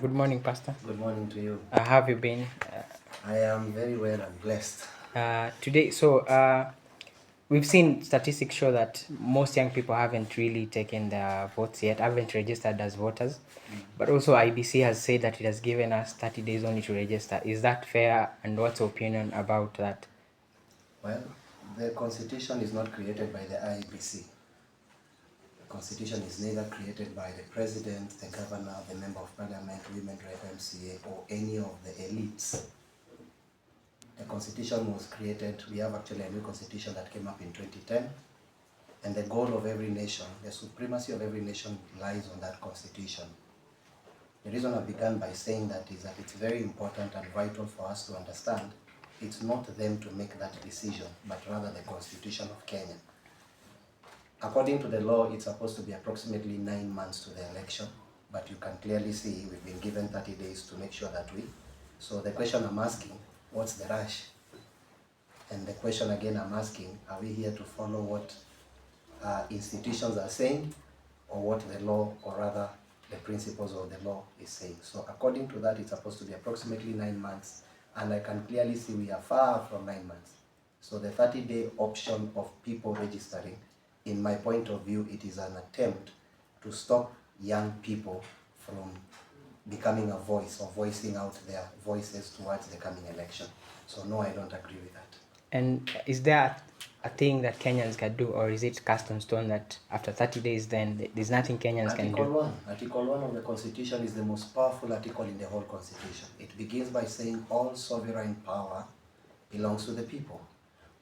Good morning, Pastor. Good morning to you. How have you been I am very well and blessed. today? We've seen statistics show that most young people haven't really taken their votes yet, haven't registered as voters. But also, IEBC has said that it has given us 30 days only to register. Is that fair? And what's your opinion about that? Well, the Constitution is not created by the IEBC. The Constitution is neither created by the President, the Governor, the Member of Parliament, Women Rep MCA, or any of the elites. The Constitution was created, we have actually a new Constitution that came up in 2010, and the goal of every nation, the supremacy of every nation lies on that Constitution. The reason I began by saying that is that it's very important and vital for us to understand it's not them to make that decision, but rather the Constitution of Kenya. According to the law, it's supposed to be approximately 9 months to the election, but you can clearly see we've been given 30 days to make sure that So the question I'm asking, what's the rush? And the question again I'm asking, are we here to follow what institutions are saying, or what the law, or rather the principles of the law is saying? So according to that, it's supposed to be approximately 9 months, and I can clearly see we are far from 9 months. So the 30-day option of people registering, in my point of view, it is an attempt to stop young people from becoming a voice or voicing out their voices towards the coming election. So no, I don't agree with that. And is there a thing that Kenyans can do, or is it cast on stone that after 30 days, then there's nothing Kenyans can do? Article 1 of the Constitution is the most powerful article in the whole Constitution. It begins by saying all sovereign power belongs to the people.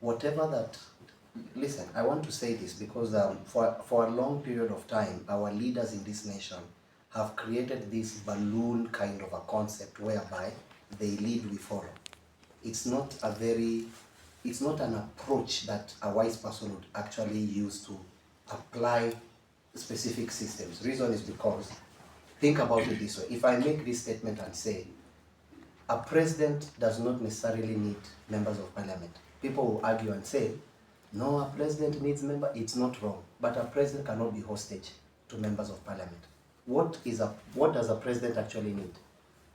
Whatever that, listen, I want to say this because for a long period of time, our leaders in this nation have created this balloon kind of a concept whereby they lead, we follow. It's not an approach that a wise person would actually use to apply specific systems. Reason is because, think about it this way. If I make this statement and say, a president does not necessarily need members of parliament, people will argue and say, no, a president needs members. It's not wrong, but a president cannot be hostage to members of parliament. What does a president actually need?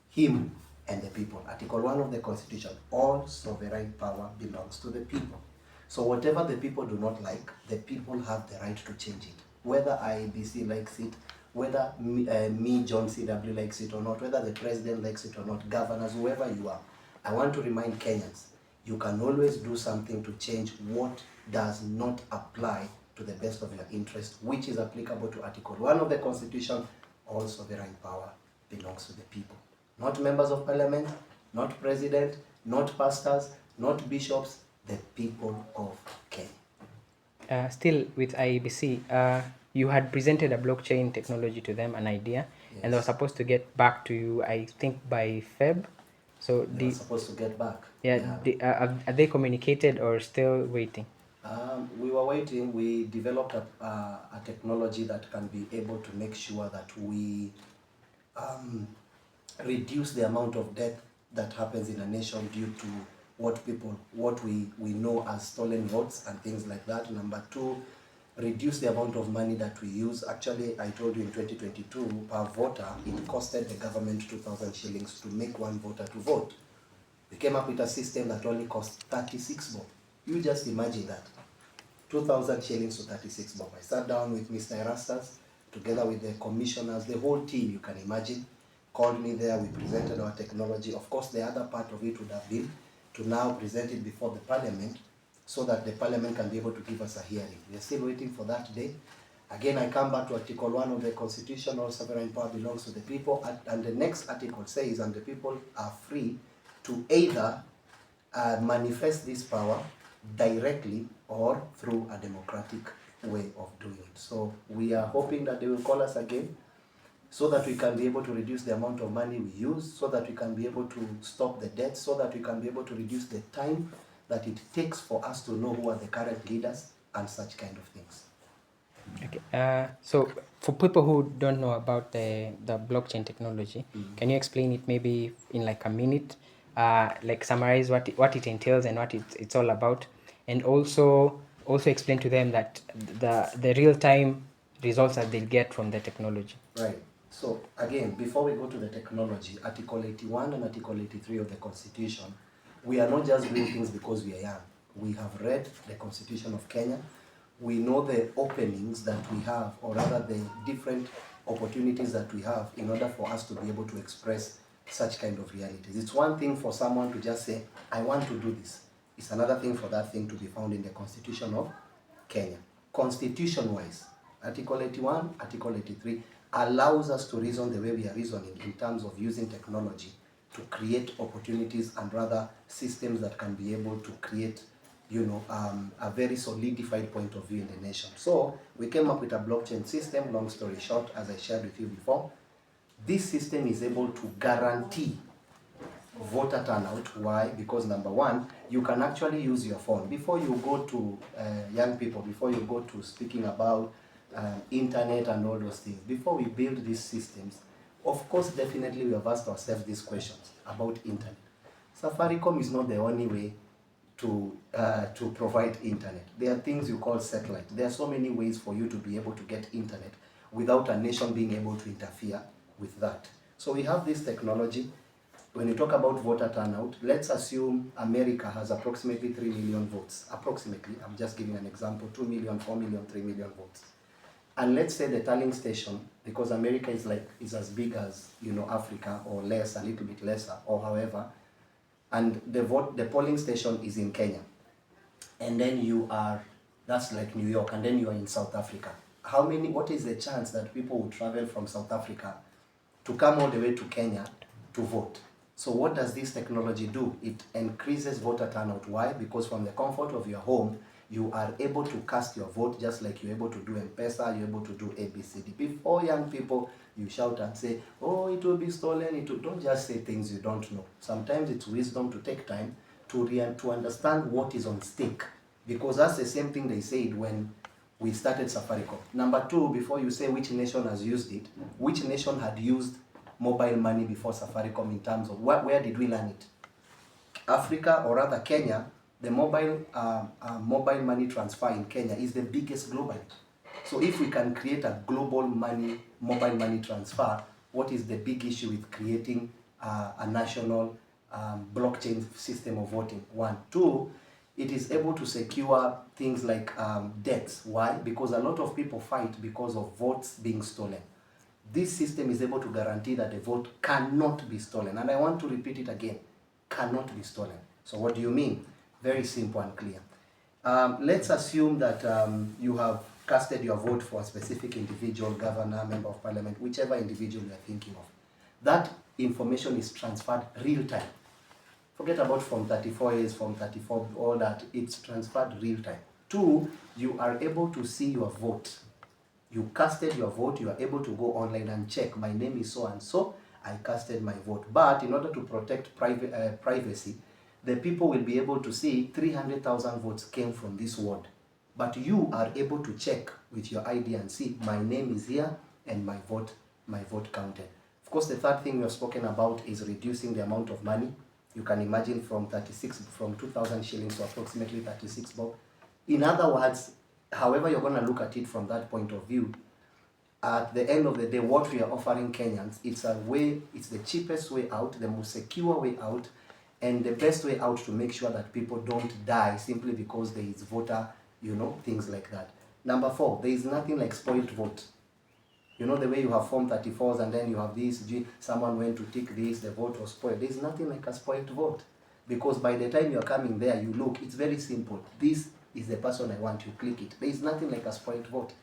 Him and the people. Article 1 of the Constitution, all sovereign power belongs to the people. So whatever the people do not like, the people have the right to change it. Whether IEBC likes it, whether me, John CW, likes it or not, whether the president likes it or not, governors, whoever you are, I want to remind Kenyans, you can always do something to change what does not apply to the best of your interest, which is applicable to Article 1 of the Constitution, all sovereign power belongs to the people. Not members of parliament, not president, not pastors, not bishops, the people of Kenya. Still with IEBC, you had presented a blockchain technology to them, an idea, yes. And they were supposed to get back to you, I think, by Feb. So they were supposed to get back. Yeah. Are they communicated or still waiting? We were waiting. We developed a technology that can be able to make sure that we reduce the amount of death that happens in a nation due to what we know as stolen votes and things like that. Number two, reduce the amount of money that we use. Actually, I told you in 2022, per voter, it costed the government 2,000 shillings to make one voter to vote. We came up with a system that only cost 36 bob. You just imagine that. 2,000 shillings to 36 bob. I sat down with Mr. Erastus, together with the commissioners, the whole team, you can imagine, called me there, we presented our technology. Of course, the other part of it would have been to now present it before the parliament so that the parliament can be able to give us a hearing. We are still waiting for that day. Again, I come back to Article 1 of the Constitution, all sovereign power belongs to the people, and the next article says, and the people are free to either manifest this power directly or through a democratic way of doing it. So we are hoping that they will call us again so that we can be able to reduce the amount of money we use, so that we can be able to stop the debt, so that we can be able to reduce the time that it takes for us to know who are the current leaders and such kind of things. Okay. So for people who don't know about the blockchain technology, can you explain it maybe in like a minute? Like summarize what it entails and what it's all about, and also explain to them that the real time results that they'll get from the technology. Right. So again, before we go to the technology, Article 81 and Article 83 of the Constitution, we are not just doing things because we are young. We have read the Constitution of Kenya. We know the openings that we have, or rather the different opportunities that we have in order for us to be able to express such kind of realities. It's one thing for someone to just say, I want to do this. It's another thing for that thing to be found in the Constitution of Kenya. Constitution-wise, Article 81, Article 83 allows us to reason the way we are reasoning in terms of using technology to create opportunities and rather systems that can be able to create, a very solidified point of view in the nation. So we came up with a blockchain system, long story short, as I shared with you before. This system is able to guarantee voter turnout. Why? Because number one, you can actually use your phone. Before you go to young people, before you go to speaking about internet and all those things, before we build these systems, of course, definitely we have asked ourselves these questions about internet. Safaricom is not the only way to provide internet. There are things you call satellite. There are so many ways for you to be able to get internet without a nation being able to interfere with that. So we have this technology. When you talk about voter turnout, let's assume America has approximately 3 million votes. Approximately, I'm just giving an example, 2 million, 4 million, 3 million votes. And let's say the tallying station, because America is as big as Africa, or less, a little bit lesser, or however, and the polling station is in Kenya, and then that's like New York, and then you are in South Africa. What is the chance that people will travel from South Africa to come all the way to Kenya to vote? So what does this technology do? It increases voter turnout. Why? Because from the comfort of your home, you are able to cast your vote just like you're able to do M-Pesa, you're able to do ABCD. Before young people, you shout and say, oh, it will be stolen. Don't just say things you don't know. Sometimes it's wisdom to take time to understand what is on stake. Because that's the same thing they said when we started Safaricom. Number two, before you say which nation has used it, which nation had used mobile money before Safaricom in terms of where did we learn it? Africa, or rather Kenya, the mobile money transfer in Kenya is the biggest globally. So if we can create a global mobile money transfer, what is the big issue with creating a national blockchain system of voting? One. Two, it is able to secure things like debts. Why? Because a lot of people fight because of votes being stolen. This system is able to guarantee that the vote cannot be stolen. And I want to repeat it again, cannot be stolen. So what do you mean? Very simple and clear. Let's assume that you have casted your vote for a specific individual, governor, member of parliament, whichever individual you are thinking of. That information is transferred real time. Forget about Form 34 years, Form 34, all that. It's transferred real time. Two, you are able to see your vote. You casted your vote, you are able to go online and check, my name is so and so, I casted my vote. But in order to protect privacy, the people will be able to see 300,000 votes came from this ward. But you are able to check with your ID and see, my name is here and my vote counted. Of course, the third thing we have spoken about is reducing the amount of money. You can imagine from 2,000 shillings to approximately 36 bob. In other words, however you're going to look at it from that point of view, at the end of the day, what we are offering Kenyans, it's the cheapest way out, the most secure way out, and the best way out to make sure that people don't die simply because there is voter, things like that. Number four, there is nothing like spoiled vote. You know the way you have Form 34s and then you have this, someone went to tick this, the vote was spoiled. There is nothing like a spoiled vote. Because by the time you're coming there, you look, it's very simple. This is the person I want, you click it. There is nothing like a spoiled vote.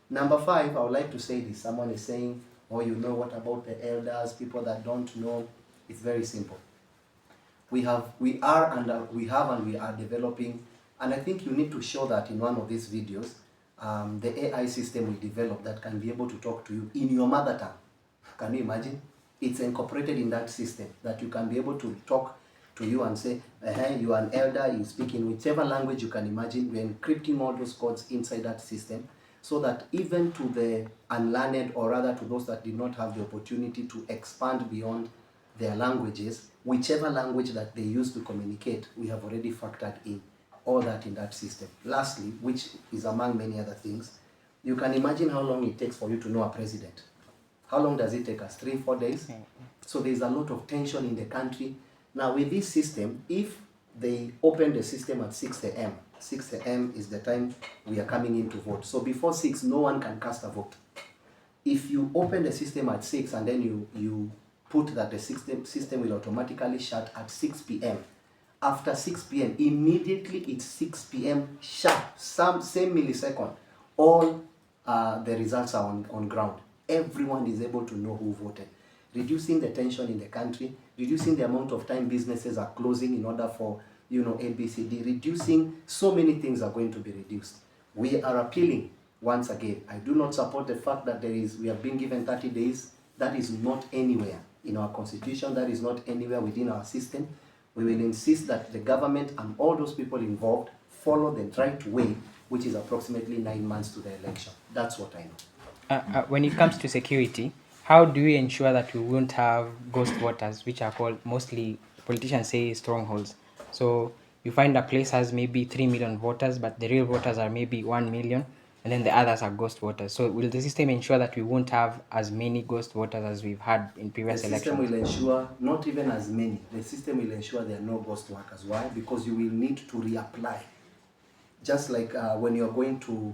Number five, I would like to say this. Someone is saying, oh, what about the elders, people that don't know? It's very simple. We are developing, and I think you need to show that in one of these videos, the AI system we developed that can be able to talk to you in your mother tongue. Can you imagine? It's incorporated in that system that you can be able to talk to you and say, you are an elder, you speak in whichever language you can imagine. We're encrypting all those codes inside that system so that even to the unlearned, or rather to those that did not have the opportunity to expand beyond their languages, whichever language that they use to communicate, we have already factored in all that in that system. Lastly, which is among many other things, you can imagine how long it takes for you to know a president. How long does it take us? 3-4 days? So there's a lot of tension in the country. Now with this system, if they open the system at 6 a.m., 6 a.m. is the time we are coming in to vote. So before 6, no one can cast a vote. If you open the system at 6 and then you put that the system will automatically shut at 6 p.m. After 6 p.m., immediately it's 6 p.m. sharp, same millisecond, all the results are on ground. Everyone is able to know who voted, reducing the tension in the country, reducing the amount of time businesses are closing in order for, ABCD, reducing, so many things are going to be reduced. We are appealing, once again, I do not support the fact that we have been given 30 days. That is not anywhere in our constitution, that is not anywhere within our system. We will insist that the government and all those people involved follow the right way, which is approximately 9 months to the election. That's what I know. When it comes to security, how do we ensure that we won't have ghost voters, which are called, mostly politicians say, strongholds? So you find a place has maybe 3 million voters, but the real voters are maybe 1 million, and then the others are ghost voters. So will the system ensure that we won't have as many ghost voters as we've had in previous elections? The system will ensure not even as many. The system will ensure there are no ghost workers. Why? Because you will need to reapply. Just like when you're going to,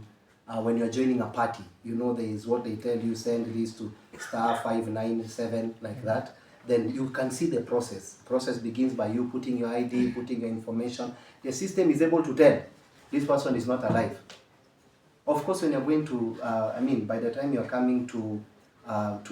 when you're joining a party, there is what they tell you, send this to *597, like that. Then you can see the process. Process begins by you putting your ID, putting your information. The system is able to tell this person is not alive. Of course, when you're going to, by the time you're coming to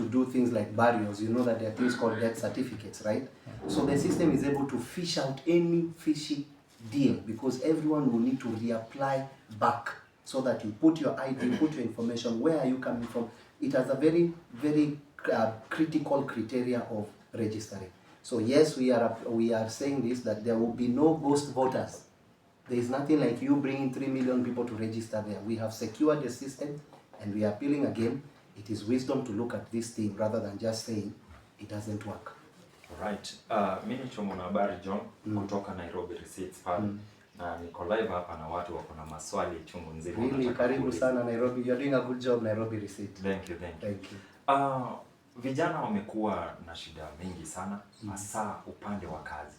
do things like burials, you know that there are things called death certificates, right? So the system is able to fish out any fishy deal, because everyone will need to reapply back, so that you put your ID, put your information, where are you coming from. It has a very, very critical criteria of registering. So yes, we are saying this, that there will be no ghost voters. There is nothing like you bringing 3 million people to register there. We have secured the system, and we are appealing again. It is wisdom to look at this thing rather than just saying it doesn't work. Right. Mimi ni mwanahabari John kutoka Nairobi Receipts pale. Na niko live hapa na watu wako na maswali chungu nzima. Really, karibu sana Nairobi. You're doing a good job, Nairobi Receipts. Thank you. Vijana wamekuwa na shida mingi sana, hasa upande wa kazi.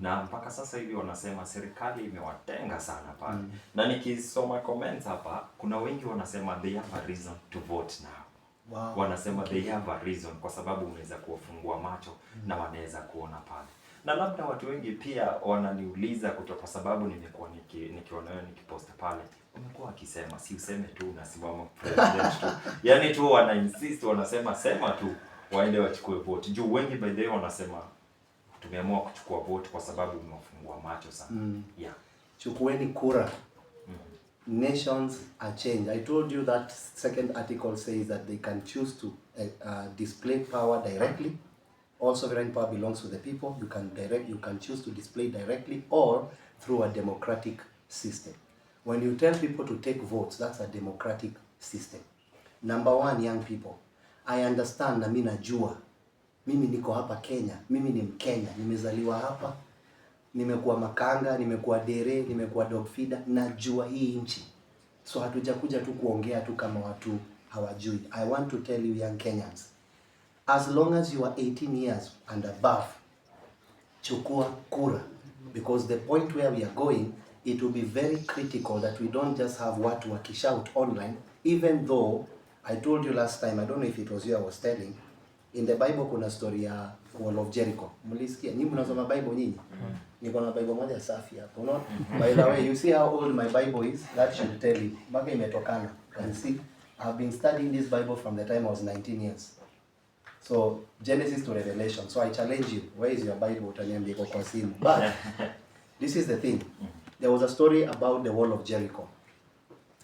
Na mpaka sasa hivi wanasema serikali imewatenga sana pale. Na nikisoma comments hapa, kuna wengi wanasema they have a reason to vote now. Wow. Wanasema they have a reason kwa sababu unaweza kuwafungua macho na wanaweza kuona pale. Na labda watu wengi pia wananiuliza kwa sababu nimekuwa nikiona wewe nikipost pale. Umekuwa akisema si useme tu unasimama president tu. Yaani tu wana insist, wanasema sema tu waende wachukue vote. Juu wengi by the way wanasema tumeamua kuchukua vote kwa sababu umefungua macho sana. Yeah. Chukueni kura. Nations are changed. I told you that second article says that they can choose to display power directly. All sovereign power belongs to the people. You can choose to display directly or through a democratic system. When you tell people to take votes, that's a democratic system. Number one, young people. I understand na mimi najua. Mimi niko hapa Kenya. Mimi ni Mkenya. Nimezaliwa hapa. Nimekuwa makanga, nimekuwa dere, nimekuwa dog feeder, najua hii nchi. So hatujakuja tu kuongea tu kama watu hawajui. I want to tell you young Kenyans, as long as you are 18 years and above, chukua kura. Because the point where we are going, it will be very critical that we don't just have watu wakishout online, even though I told you last time, I don't know if it was you I was telling, in the Bible kuna story ya Wall of Jericho. Mlisikia? Nyinyi mnasoma Bible nyinyi? Niko na Bible moja safi hapo. Unaona? By the way, you see how old my Bible is? That should tell you. Mpaka imetokana. And see, I've been studying this Bible from the time I was 19 years. So, Genesis to Revelation. So I challenge you. Where is your Bible? Utaniambia iko kwa simu. But this is the thing. There was a story about the Wall of Jericho.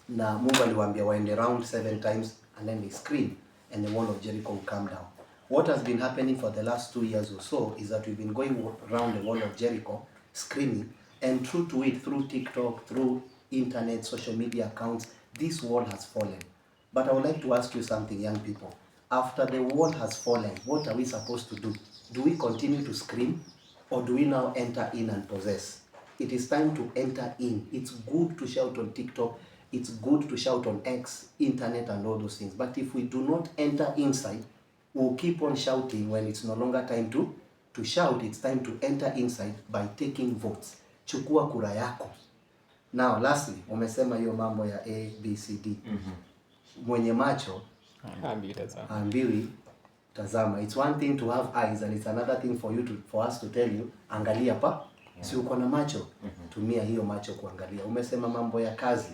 Na Mungu aliwaambia waende round 7 times and then they scream and the Wall of Jericho will come down. What has been happening for the last 2 years or so is that we've been going around the Wall of Jericho screaming, and true to it, through TikTok, through internet, social media accounts, this wall has fallen. But I would like to ask you something, young people. After the wall has fallen, what are we supposed to do? Do we continue to scream, or do we now enter in and possess? It is time to enter in. It's good to shout on TikTok. It's good to shout on X, internet, and all those things. But if we do not enter inside, will keep on shouting when it's no longer time to shout. It's time to enter inside by taking votes. Chukua kura yako. Now lastly, umesema hiyo mambo ya A, B, C, D. Mwenye macho haambiwi tazama. It's one thing to have eyes and it's another thing for us to tell you angalia pa. Si uko na macho, tumia hiyo macho kuangalia. Umesema mambo ya kazi.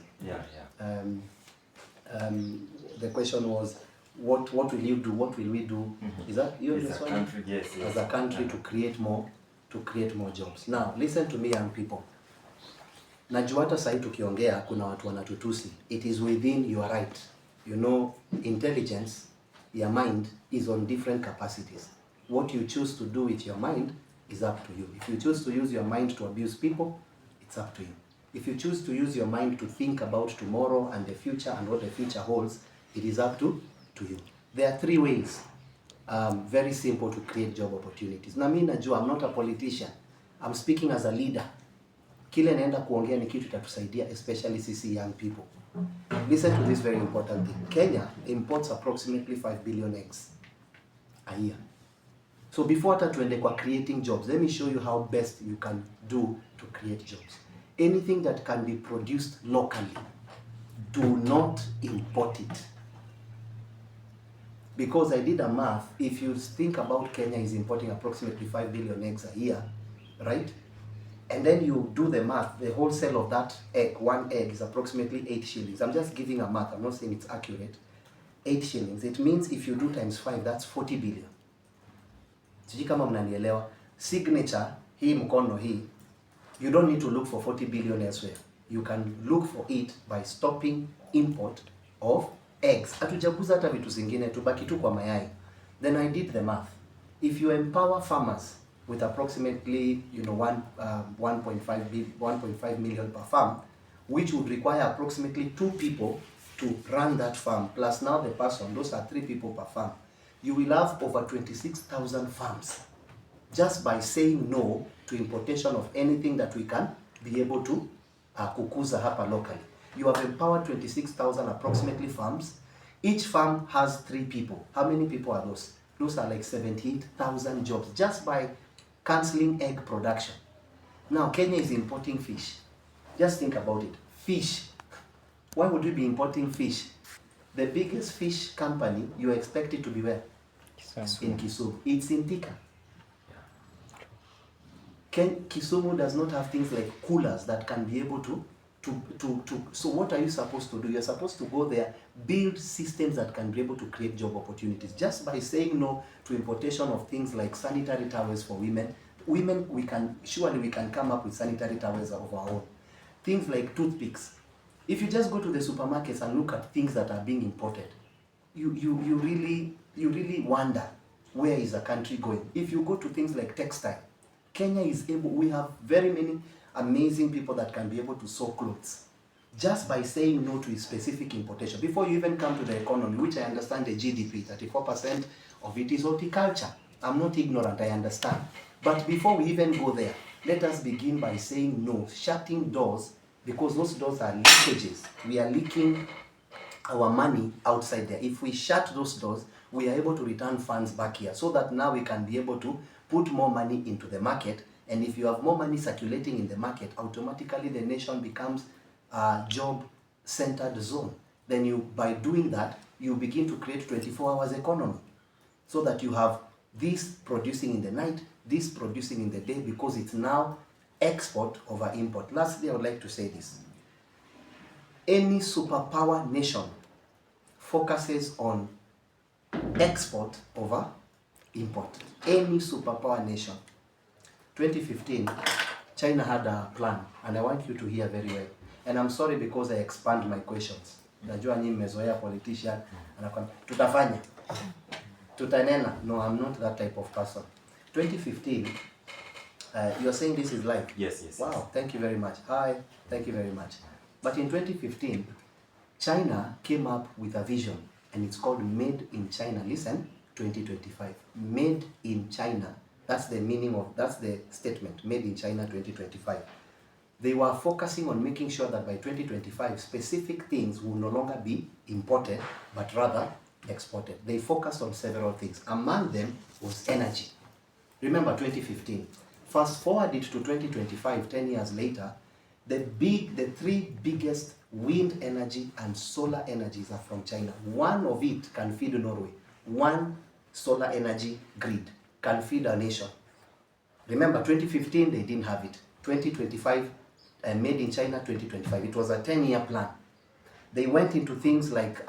The question was what will you do? What will we do? Is that you this one? Yes. As a country to create more jobs. Now listen to me, young people. Najua hata sasa tukiongea kuna watu wanatutusi. It is within your right. You know, intelligence, your mind is on different capacities. What you choose to do with your mind is up to you. If you choose to use your mind to abuse people, it's up to you. If you choose to use your mind to think about tomorrow and the future and what the future holds, it is up to you. There are 3 ways, very simple, to create job opportunities. Na mimi najua, I'm not a politician. I'm speaking as a leader. Kile naenda kuongea ni kitu itatusaidia, especially sisi young people. Listen to this very important thing. Kenya imports approximately 5 billion eggs a year. So before hata tuende kwa creating jobs, let me show you how best you can do to create jobs. Anything that can be produced locally, do not import it. Because I did a math, if you think about Kenya is importing approximately 5 billion eggs a year, right? And then you do the math, the wholesale of that egg, one egg is approximately 8 shillings. I'm just giving a math, I'm not saying it's accurate. 8 shillings. It means if you do times 5, that's 40 billion. Sijui kama mnanielewa. Signature, hii mkono hii, you don't need to look for 40 billion elsewhere. You can look for it by stopping import of eggs. Hatujaguza hata vitu zingine, tubaki tu kwa mayai. Then I did the math. If you empower farmers with approximately 1.5 million per farm, which would require approximately 2 people to run that farm, plus now the person, those are 3 people per farm. You will have over 26,000 farms just by saying no to importation of anything that we can be able to kukuza hapa locally. You have empowered 26,000 approximately farms. Each farm has 3 people. How many people are those? Those are like 78,000 jobs just by cancelling egg production. Now Kenya is importing fish. Just think about it. Fish. Why would we be importing fish? The biggest fish company, you expect it to be where? In Kisumu. It's in Thika. Kisumu does not have things like coolers that can be able to so what are you supposed to do? You're supposed to go there, build systems that can be able to create job opportunities. Just by saying no to importation of things like sanitary towels for women, we can come up with sanitary towels of our own. Things like toothpicks. If you just go to the supermarkets and look at things that are being imported, you really wonder, where is the country going? If you go to things like textile, Kenya is able, we have very many amazing people that can be able to sew clothes just by saying no to specific importation. Before you even come to the economy, which I understand the GDP, 34% of it is horticulture. I'm not ignorant, I understand. But before we even go there, let us begin by saying no, shutting doors, because those doors are leakages. We are leaking our money outside there. If we shut those doors, we are able to return funds back here, so that now we can be able to put more money into the market. And if you have more money circulating in the market, automatically the nation becomes a job-centered zone. Then by doing that, you begin to create 24 hours economy, so that you have this producing in the night, this producing in the day, because it's now export over import. Lastly, I would like to say this. Any superpower nation focuses on export over import. Any superpower nation. 2015, China had a plan, and I want you to hear very well. And I'm sorry because I expand my questions. Najua nyinyi mmezoea politician, anakwambia tutafanya, tutanena. No, I'm not that type of person. 2015, you're saying this is live? Yes. Wow, thank you very much. Hi, thank you very much. But in 2015, China came up with a vision, and it's called Made in China. Listen, 2025. Made in China. That's the meaning of, that's the statement, Made in China 2025. They were focusing on making sure that by 2025, specific things will no longer be imported, but rather exported. They focused on several things. Among them was energy. Remember 2015. Fast forward it to 2025, 10 years later, the three biggest wind energy and solar energies are from China. One of it can feed Norway. One solar energy grid can feed a nation. Remember 2015, they didn't have it. 2025, made in China 2025. It was a 10-year plan. They went into things like,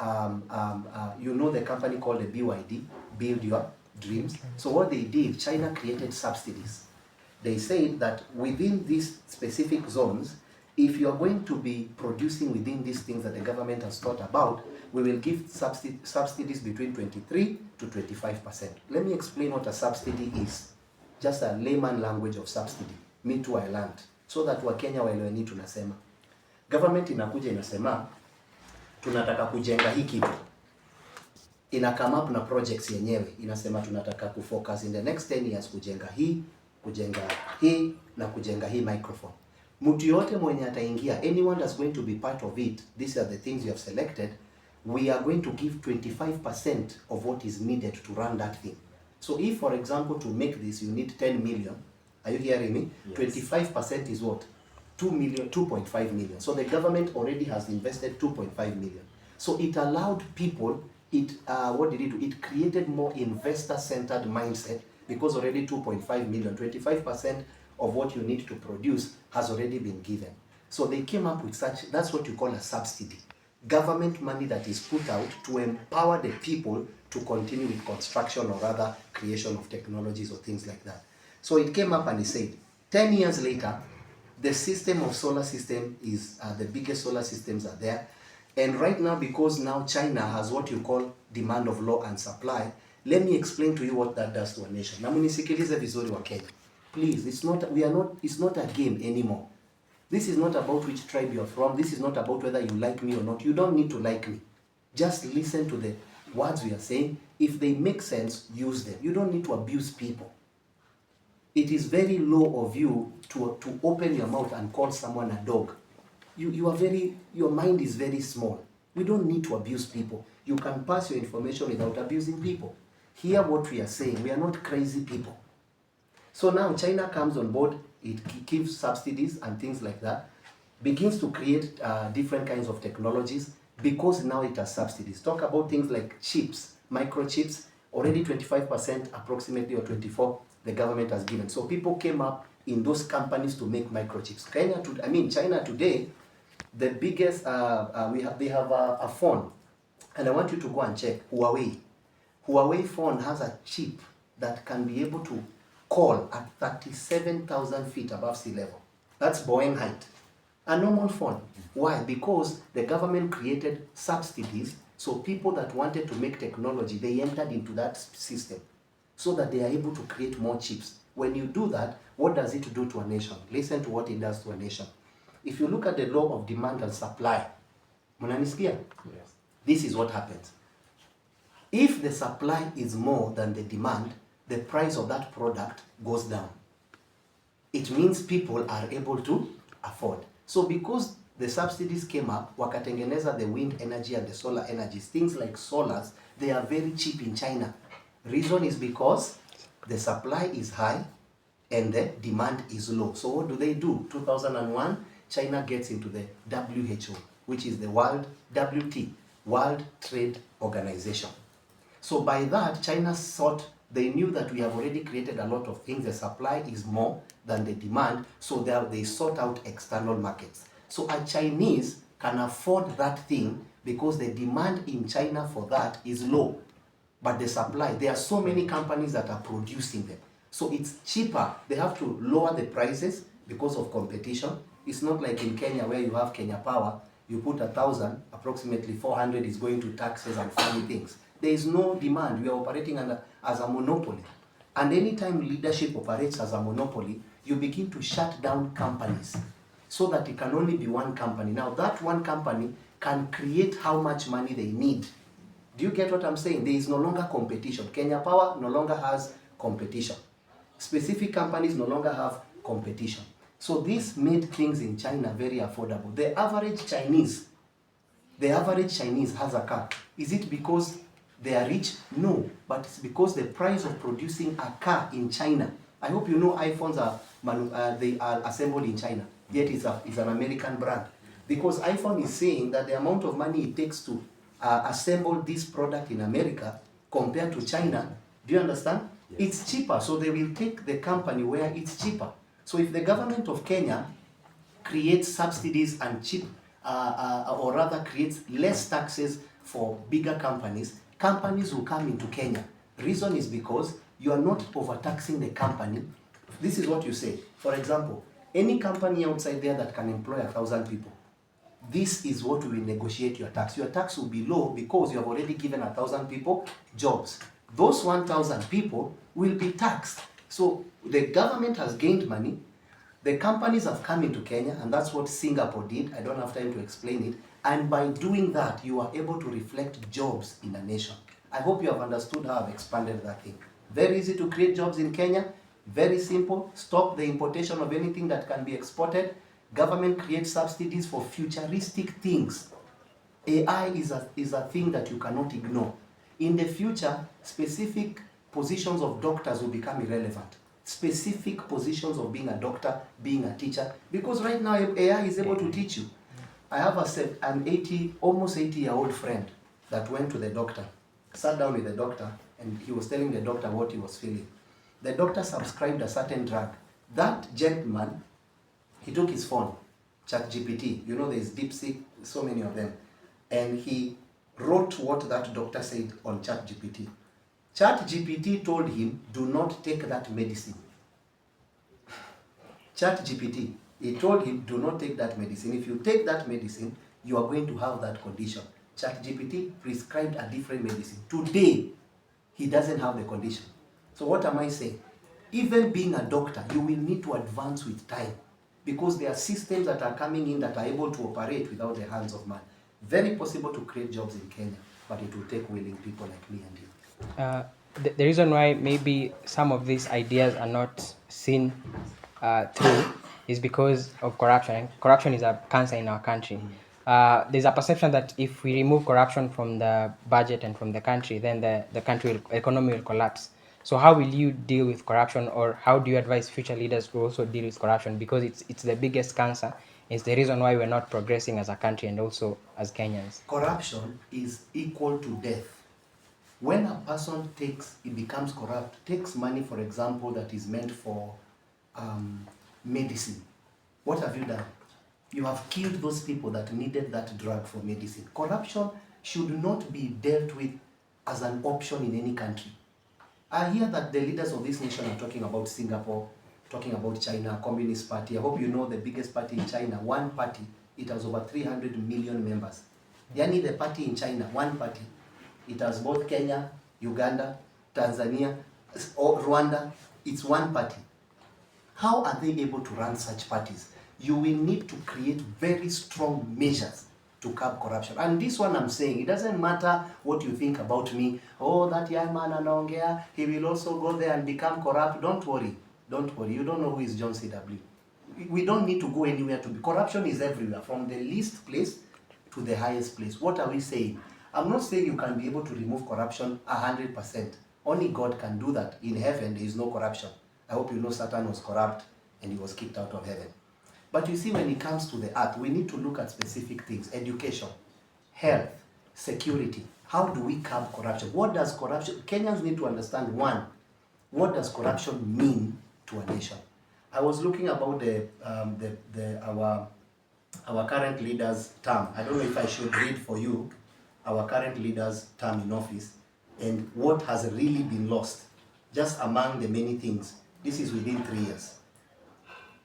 you know the company called the BYD, Build Your Dreams. So what they did, China created subsidies. They said that within these specific zones, if you are going to be producing within these things that the government has thought about, we will give subsidies between 23 to 25%. Let me explain what a subsidy is. Just a layman language of subsidy. Me too, I learned. So that Wakenya waelewe nini tunasema. Government inakuja inasema, tunataka kujenga hii kitu. Ina come up na projects yenyewe. Inasema tunataka kufocus in the next 10 years kujenga hii na kujenga hii microphone. Mtu yote mwenye ataingia, anyone that's going to be part of it, these are the things you have selected, we are going to give 25% of what is needed to run that thing. So if, for example, to make this, you need 10 million, are you hearing me? Yes. 25% is what? 2.5 million. So the government already has invested 2.5 million. So it allowed people, what did it do? It created more investor-centered mindset, because already 2.5 million, 25% of what you need to produce has already been given. So they came up with such, that's what you call a subsidy. Government money that is put out to empower the people to continue with construction or rather creation of technologies or things like that. So it came up and it said, 10 years later, the system of solar system is, the biggest solar systems are there. And right now, because now China has what you call demand of law and supply, let me explain to you what that does to a nation. Na munisikilize vizuri wa Kenya. Please, it's not a game anymore. This is not about which tribe you're from. This is not about whether you like me or not. You don't need to like me. Just listen to the words we are saying. If they make sense, use them. You don't need to abuse people. It is very low of you to open your mouth and call someone a dog. Your mind is very small. We don't need to abuse people. You can pass your information without abusing people. Hear what we are saying. We are not crazy people. So now China comes on board, it gives subsidies and things like that, begins to create different kinds of technologies because now it has subsidies. Talk about things like chips, microchips, already 25% approximately or 24% the government has given. So people came up in those companies to make microchips. China today, the biggest, they have a phone, and I want you to go and check Huawei. Huawei phone has a chip that can be able to call at 37,000 feet above sea level. That's Boeing height. A normal phone. Why? Because the government created subsidies, so people that wanted to make technology, they entered into that system so that they are able to create more chips. When you do that, what does it do to a nation? Listen to what it does to a nation. If you look at the law of demand and supply, mnanisikia? Yes. This is what happens. If the supply is more than the demand, the price of that product goes down. It means people are able to afford. So because the subsidies came up, wakatengeneza the wind energy and the solar energies, things like solars, they are very cheap in China. Reason is because the supply is high and the demand is low. So what do? 2001, China gets into the WHO, which is the World Trade Organization. So by that, China they knew that we have already created a lot of things. The supply is more than the demand, so they sought out external markets. So a Chinese can afford that thing because the demand in China for that is low. But the supply, there are so many companies that are producing them. So it's cheaper. They have to lower the prices because of competition. It's not like in Kenya where you have Kenya Power, you put 1,000, approximately 400 is going to taxes and funny things. There is no demand. We are operating as a monopoly. And anytime leadership operates as a monopoly, you begin to shut down companies so that it can only be one company. Now that one company can create how much money they need. Do you get what I'm saying? There is no longer competition. Kenya Power no longer has competition. Specific companies no longer have competition. So this made things in China very affordable. The average Chinese has a car. Is it because they are rich? No, but it's because the price of producing a car in China. I hope you know iPhones they are assembled in China, yet it's an American brand. Because iPhone is saying that the amount of money it takes to assemble this product in America compared to China, do you understand? Yes. It's cheaper, so they will take the company where it's cheaper. So if the government of Kenya creates subsidies and or rather creates less taxes for bigger companies, companies will come into Kenya. Reason is because you are not overtaxing the company. This is what you say. For example, any company outside there that can employ 1,000 people, this is what we will negotiate your tax. Your tax will be low because you have already given 1,000 people jobs. Those 1,000 people will be taxed. So the government has gained money. The companies have come into Kenya, and that's what Singapore did. I don't have time to explain it. And by doing that, you are able to reflect jobs in a nation. I hope you have understood how I've expanded that thing. Very easy to create jobs in Kenya. Very simple. Stop the importation of anything that can be exported. Government creates subsidies for futuristic things. AI is a thing that you cannot ignore. In the future, specific positions of doctors will become irrelevant. Specific positions of being a doctor, being a teacher, because right now AI is able to teach you. I have an almost 80-year-old friend that went to the doctor, sat down with the doctor, and he was telling the doctor what he was feeling. The doctor subscribed a certain drug. That gentleman, he took his phone, ChatGPT, you know there's DeepSeek, so many of them, and he wrote what that doctor said on ChatGPT. ChatGPT told him, do not take that medicine. ChatGPT, he told him, do not take that medicine. If you take that medicine, you are going to have that condition. ChatGPT prescribed a different medicine. Today, he doesn't have the condition. So what am I saying? Even being a doctor, you will need to advance with time, because there are systems that are coming in that are able to operate without the hands of man. Very possible to create jobs in Kenya, but it will take willing people like me and you. The reason why maybe some of these ideas are not seen through is because of corruption. Corruption is a cancer in our country. There's a perception that if we remove corruption from the budget and from the country, then the economy will collapse. So how will you deal with corruption, or how do you advise future leaders to also deal with corruption? Because it's the biggest cancer. It's the reason why we're not progressing as a country and also as Kenyans. Corruption is equal to death. When a person becomes corrupt, takes money, for example, that is meant for medicine, what have you done? You have killed those people that needed that drug for medicine. Corruption should not be dealt with as an option in any country. I hear that the leaders of this nation are talking about Singapore, talking about China, Communist Party. I hope you know the biggest party in China, one party, it has over 300 million members. Yani the party in China, one party, it has both Kenya, Uganda, Tanzania, or Rwanda. It's one party. How are they able to run such parties? You will need to create very strong measures to curb corruption. And this one I'm saying, it doesn't matter what you think about me. Oh, that young man anaongea, he will also go there and become corrupt. Don't worry. Don't worry. You don't know who is John C.W. We don't need to go anywhere to be. Corruption is everywhere, from the least place to the highest place. What are we saying? I'm not saying you can be able to remove corruption 100%. Only God can do that. In heaven, there is no corruption. I hope you know Satan was corrupt and he was kicked out of heaven. But you see, when it comes to the earth, we need to look at specific things. Education, health, security. How do we curb corruption? What does corruption... Kenyans need to understand, one, what does corruption mean to a nation? I was looking about our current leader's term. I don't know if I should read for you our current leader's term in office and what has really been lost, just among the many things. This is within 3 years.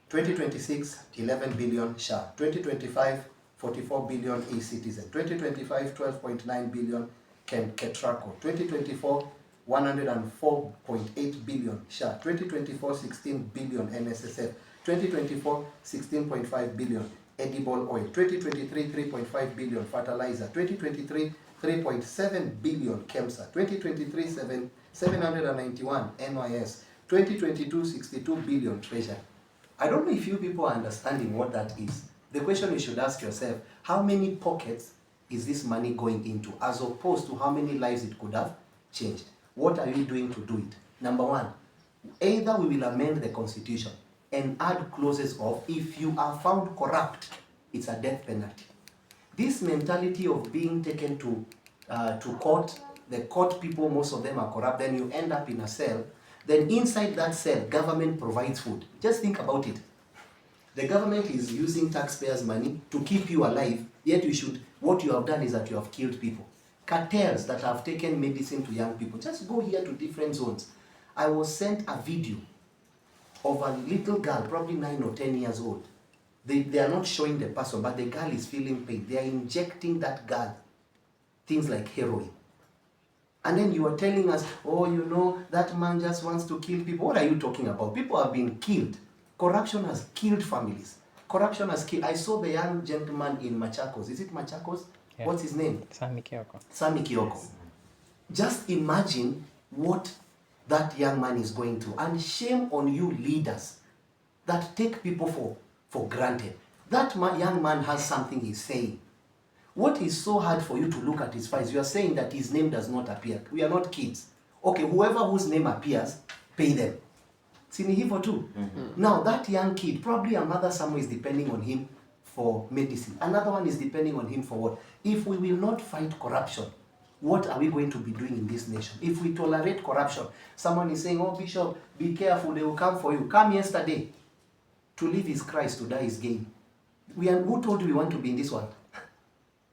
2026, 11 billion SHA. 2025, 44 billion e-citizen. 2025, 12.9 billion Ketraco. 2024, 104.8 billion SHA. 2024, 16 billion NSSF. 2024, 16.5 billion edible oil. 2023, 3.5 billion fertilizer. 2023, 3.7 billion KEMSA. 2023, 791 NYS. 2022, 62 billion treasury. I don't know if you people are understanding what that is. The question you should ask yourself, how many pockets is this money going into, as opposed to how many lives it could have changed. What are we doing to do it? Number one, either we will amend the constitution and add clauses of, if you are found corrupt, it's a death penalty. This mentality of being taken to court, the court people, most of them are corrupt, then you end up in a cell, then inside that cell, government provides food. Just think about it. The government is using taxpayers' money to keep you alive, yet what you have done is that you have killed people. Cartels that have taken medicine to young people. Just go here to different zones. I was sent a video of a little girl, probably 9 or 10 years old. They are not showing the person, but the girl is feeling pain. They are injecting that girl things like heroin. And then you are telling us, oh, you know, that man just wants to kill people. What are you talking about? People have been killed. Corruption has killed families. Corruption has killed. I saw the young gentleman in Machakos. Is it Machakos? Yeah. What's his name? Sami Kioko. Sami Kioko. Just imagine what that young man is going through. And shame on you leaders that take people for granted. That young man has something he's saying. What is so hard for you to look at his files? You are saying that his name does not appear. We are not kids. Okay, whoever whose name appears, pay them. Sini hivyo too. Now that young kid, probably a mother somewhere is depending on him for medicine. Another one is depending on him for what? If we will not fight corruption, what are we going to be doing in this nation? If we tolerate corruption, someone is saying, oh Bishop, be careful, they will come for you. Come yesterday. To live is Christ, to die is gain. Who told you we want to be in this world?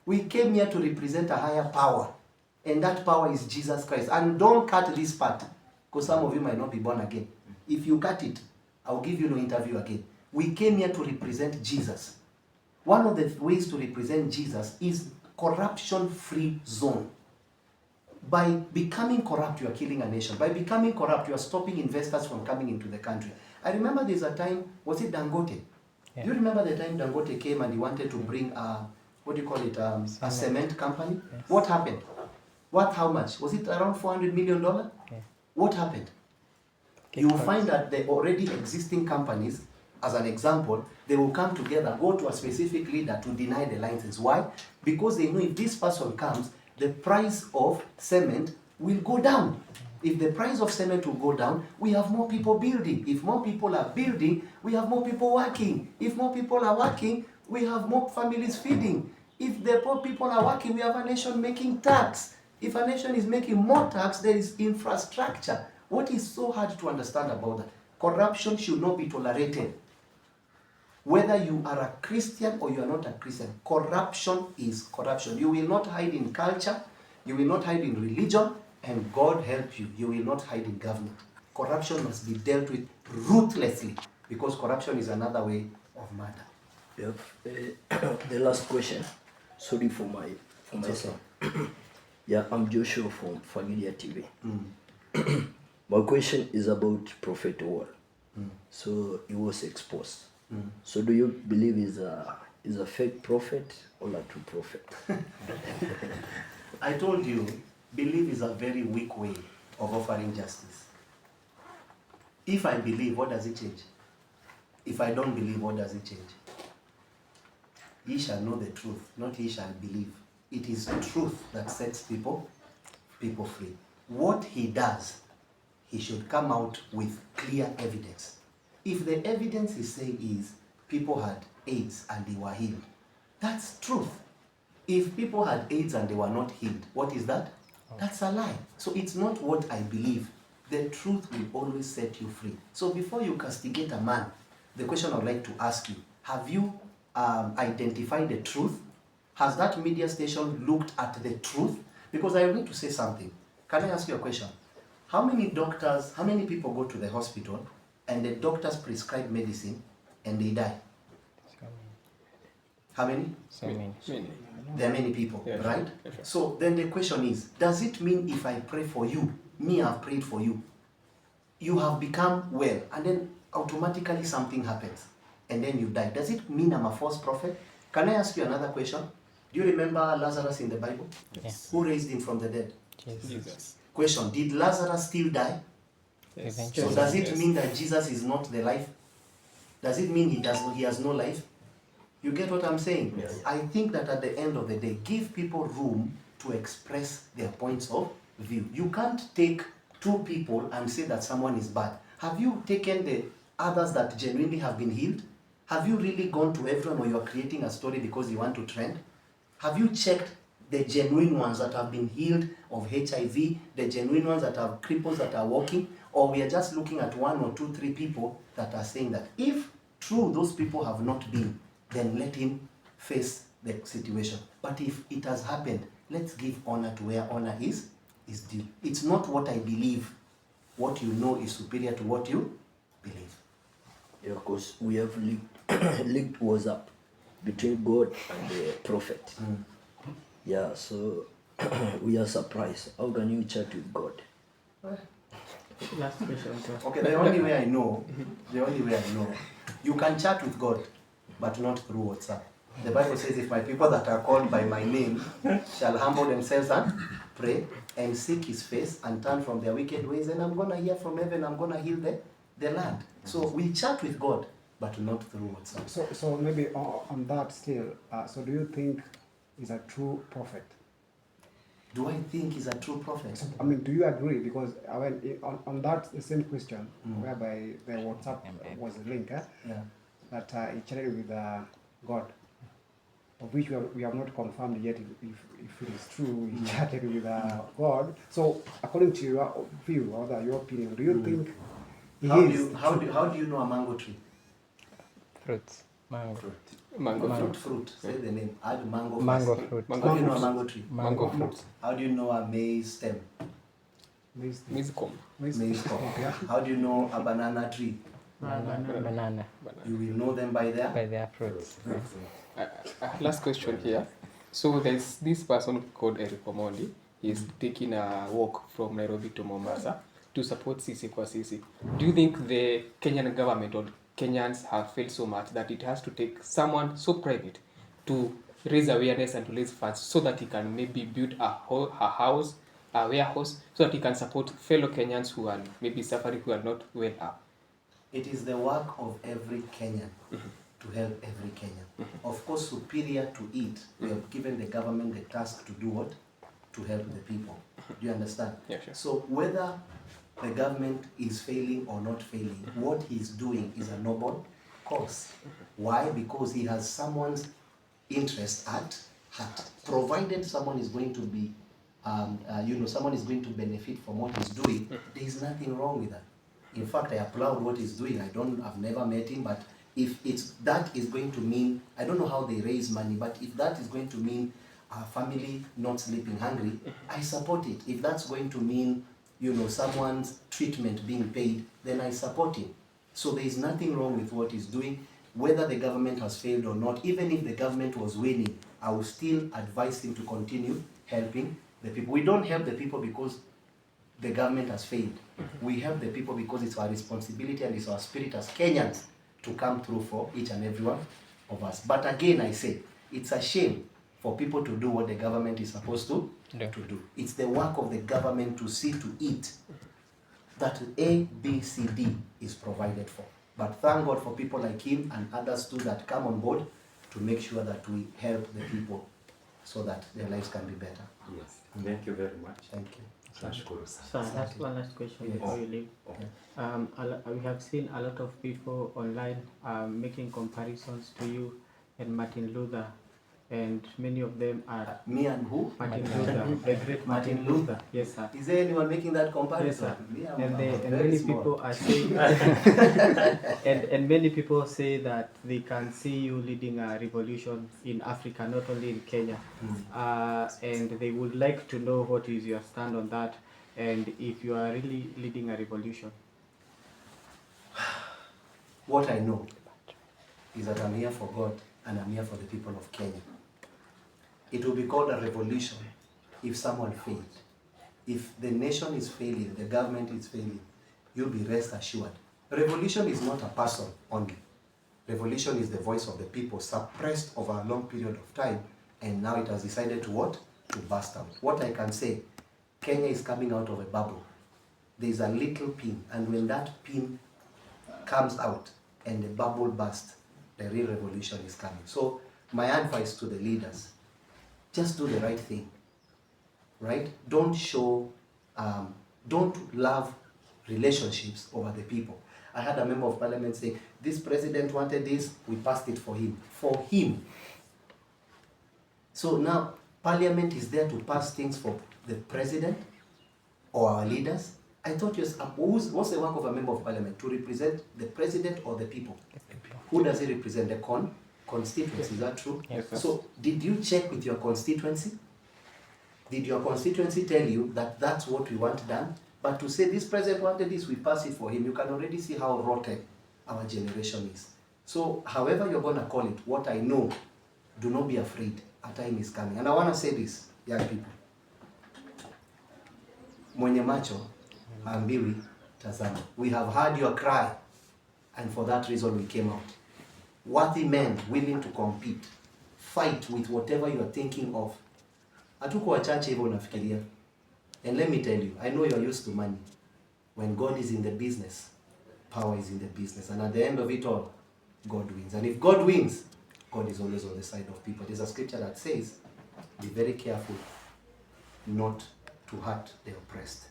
We came here to represent a higher power. And that power is Jesus Christ. And don't cut this part, because some of you might not be born again. If you cut it, I'll give you no interview again. We came here to represent Jesus. One of the ways to represent Jesus is corruption-free zone. By becoming corrupt, you are killing a nation. By becoming corrupt, you are stopping investors from coming into the country. I remember there's a time, was it Dangote? Yeah. Do you remember the time Dangote came and he wanted to bring a cement company? Yes. What happened? How much? Was it around $400 million? Yeah. What happened? You will find that the already existing companies, as an example, they will come together, go to a specific leader to deny the license. Why? Because they know if this person comes, the price of cement will go down. If the price of cement will go down, we have more people building. If more people are building, we have more people working. If more people are working, we have more families feeding. If the poor people are working, we have a nation making tax. If a nation is making more tax, there is infrastructure. What is so hard to understand about that? Corruption should not be tolerated. Whether you are a Christian or you are not a Christian, corruption is corruption. You will not hide in culture, you will not hide in religion, and God help you, you will not hide in government. Corruption must be dealt with ruthlessly, because corruption is another way of murder. Yep. The last question. Sorry for myself. Yeah, I'm Joshua from Familiar TV. My question is about Prophet Owuor. So he was exposed. So do you believe he's a fake prophet or a true prophet? I told you, belief is a very weak way of offering justice. If I believe, what does it change? If I don't believe, what does it change? Ye shall know the truth, not ye shall believe. It is truth that sets people free. What he does, he should come out with clear evidence. If the evidence he's saying is people had AIDS and they were healed, that's truth. If people had AIDS and they were not healed, what is that? That's a lie. So it's not what I believe. The truth will always set you free. So before you castigate a man, the question I'd like to ask you, have you identified the truth? Has that media station looked at the truth? Because I need to say something. Can I ask you a question? How many people go to the hospital and the doctors prescribe medicine and they die? How many? So many. There are many people, right? So then the question is, does it mean if I pray for you, me I've prayed for you, you have become well, and then automatically something happens, and then you die? Does it mean I'm a false prophet? Can I ask you another question? Do you remember Lazarus in the Bible? Yes. Who raised him from the dead? Jesus. Question, did Lazarus still die? Yes. So does it mean that Jesus is not the life? Does it mean he has no life? You get what I'm saying? Yes. I think that at the end of the day, give people room to express their points of view. You can't take two people and say that someone is bad. Have you taken the others that genuinely have been healed? Have you really gone to everyone, or you're creating a story because you want to trend? Have you checked the genuine ones that have been healed of HIV, the genuine ones that have cripples that are walking? Or we are just looking at 1 or 2, 3 people that are saying that? If true those people have not been, then let him face the situation. But if it has happened, let's give honor to where honor is due. It's not what I believe. What you know is superior to what you believe. Yeah, because we have linked WhatsApp between God and the prophet. Yeah, so we are surprised. How can you chat with God? Last question, sir. Okay, the only way I know, you can chat with God, but not through WhatsApp. The Bible says, if my people that are called by my name shall humble themselves and pray and seek his face and turn from their wicked ways, then I'm going to hear from heaven, I'm going to heal the land. So we chat with God, but not through WhatsApp. So maybe on that still, so do you think he's a true prophet? Do I think he's a true prophet? So, I mean, do you agree? Because on that the same question, whereby the WhatsApp was a link, Yeah. that he chatted with God, of which we have not confirmed yet if it is true he chatted with God. So according to your view or your opinion, do you think he is How do you know a mango tree? Fruits. Mango. Fruit. Say the name. Add mango. Mango first. fruit. How do you know a mango tree? Mango fruit. How do you know a maize stem? maize Cob. yeah. How do you know a banana tree? Banana. You will know them by By their fruits. Last question here. So there's this person called Eric Omondi. He's taking a walk from Nairobi to Mombasa to support Sisi kwa Sisi. Do you think the Kenyan government or Kenyans have failed so much that it has to take someone so private to raise awareness and to raise funds so that he can maybe build a house, a warehouse, so that he can support fellow Kenyans who are maybe suffering, who are not well up? It is the work of every Kenyan to help every Kenyan. Of course, superior to it, we have given the government the task to do what? To help the people. Do you understand? Yeah, sure. So whether the government is failing or not failing, what he's doing is a noble cause. Why? Because he has someone's interest at heart. Provided someone is going to be, someone is going to benefit from what he's doing, there is nothing wrong with that. In fact, I applaud what he's doing. I've never met him, but if that is going to mean, I don't know how they raise money, but if that is going to mean a family not sleeping hungry, I support it. If that's going to mean, someone's treatment being paid, then I support him. So there is nothing wrong with what he's doing, whether the government has failed or not. Even if the government was winning, I will still advise him to continue helping the people. We don't help the people because the government has failed. We help the people because it's our responsibility and it's our spirit as Kenyans to come through for each and every one of us. But again, I say, it's a shame for people to do what the government is supposed to do. It's the work of the government to see to it that A, B, C, D is provided for. But thank God for people like him and others too that come on board to make sure that we help the people so that their lives can be better. Yes. Thank you very much. Thank you. Nashukuru sana. So one last question Yes. before you leave. We have seen a lot of people online making comparisons to you and Martin Luther, and many of them are Me and who? Martin Luther, the great Martin Luther. Yes, sir. Is there anyone making that Yes, comparison? sir. Me, And I'm very many small. people are saying, and many people say that they can see you leading a revolution in Africa, not only in Kenya, and they would like to know what is your stand on that, and if you are really leading a revolution. What I know is that I'm here for God and I'm here for the people of Kenya. It will be called a revolution if someone failed. If the nation is failing, the government is failing, you'll be rest assured. Revolution is not a person only. Revolution is the voice of the people suppressed over a long period of time, and now it has decided to what? To burst out. What I can say, Kenya is coming out of a bubble. There is a little pin, and when that pin comes out and the bubble bursts, the real revolution is coming. So my advice to the leaders, just do the right thing, right? Don't love relationships over the people. I had a member of parliament say, this president wanted this, we passed it for him. For him. So now, parliament is there to pass things for the president or our leaders. I thought, what's the work of a member of parliament? To represent the president or the people? Who does he represent? The constituency, is that true? Yes, sir. So, did you check with your constituency? Did your constituency tell you that that's what we want done? But to say this president wanted this, we pass it for him, you can already see how rotten our generation is. So, however you're going to call it, what I know, do not be afraid. A time is coming. And I want to say this, young people. Mwenye macho, ambiwi, tazama. We have heard your cry, and for that reason we came out. Worthy men willing to compete, fight with whatever you are thinking of. Hatuko wachache hivyo unafikiria. And let me tell you, I know you're used to money. When God is in the business, power is in the business. And at the end of it all, God wins. And if God wins, God is always on the side of people. There's a scripture that says, be very careful not to hurt the oppressed.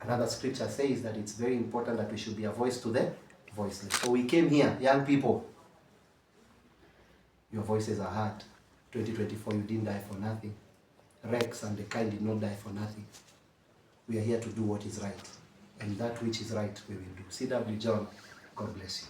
Another scripture says that it's very important that we should be a voice to the voiceless. So we came here, young people. Your voices are heard. 2024, you didn't die for nothing. Rex and the kind did not die for nothing. We are here to do what is right. And that which is right, we will do. C.W. John, God bless you.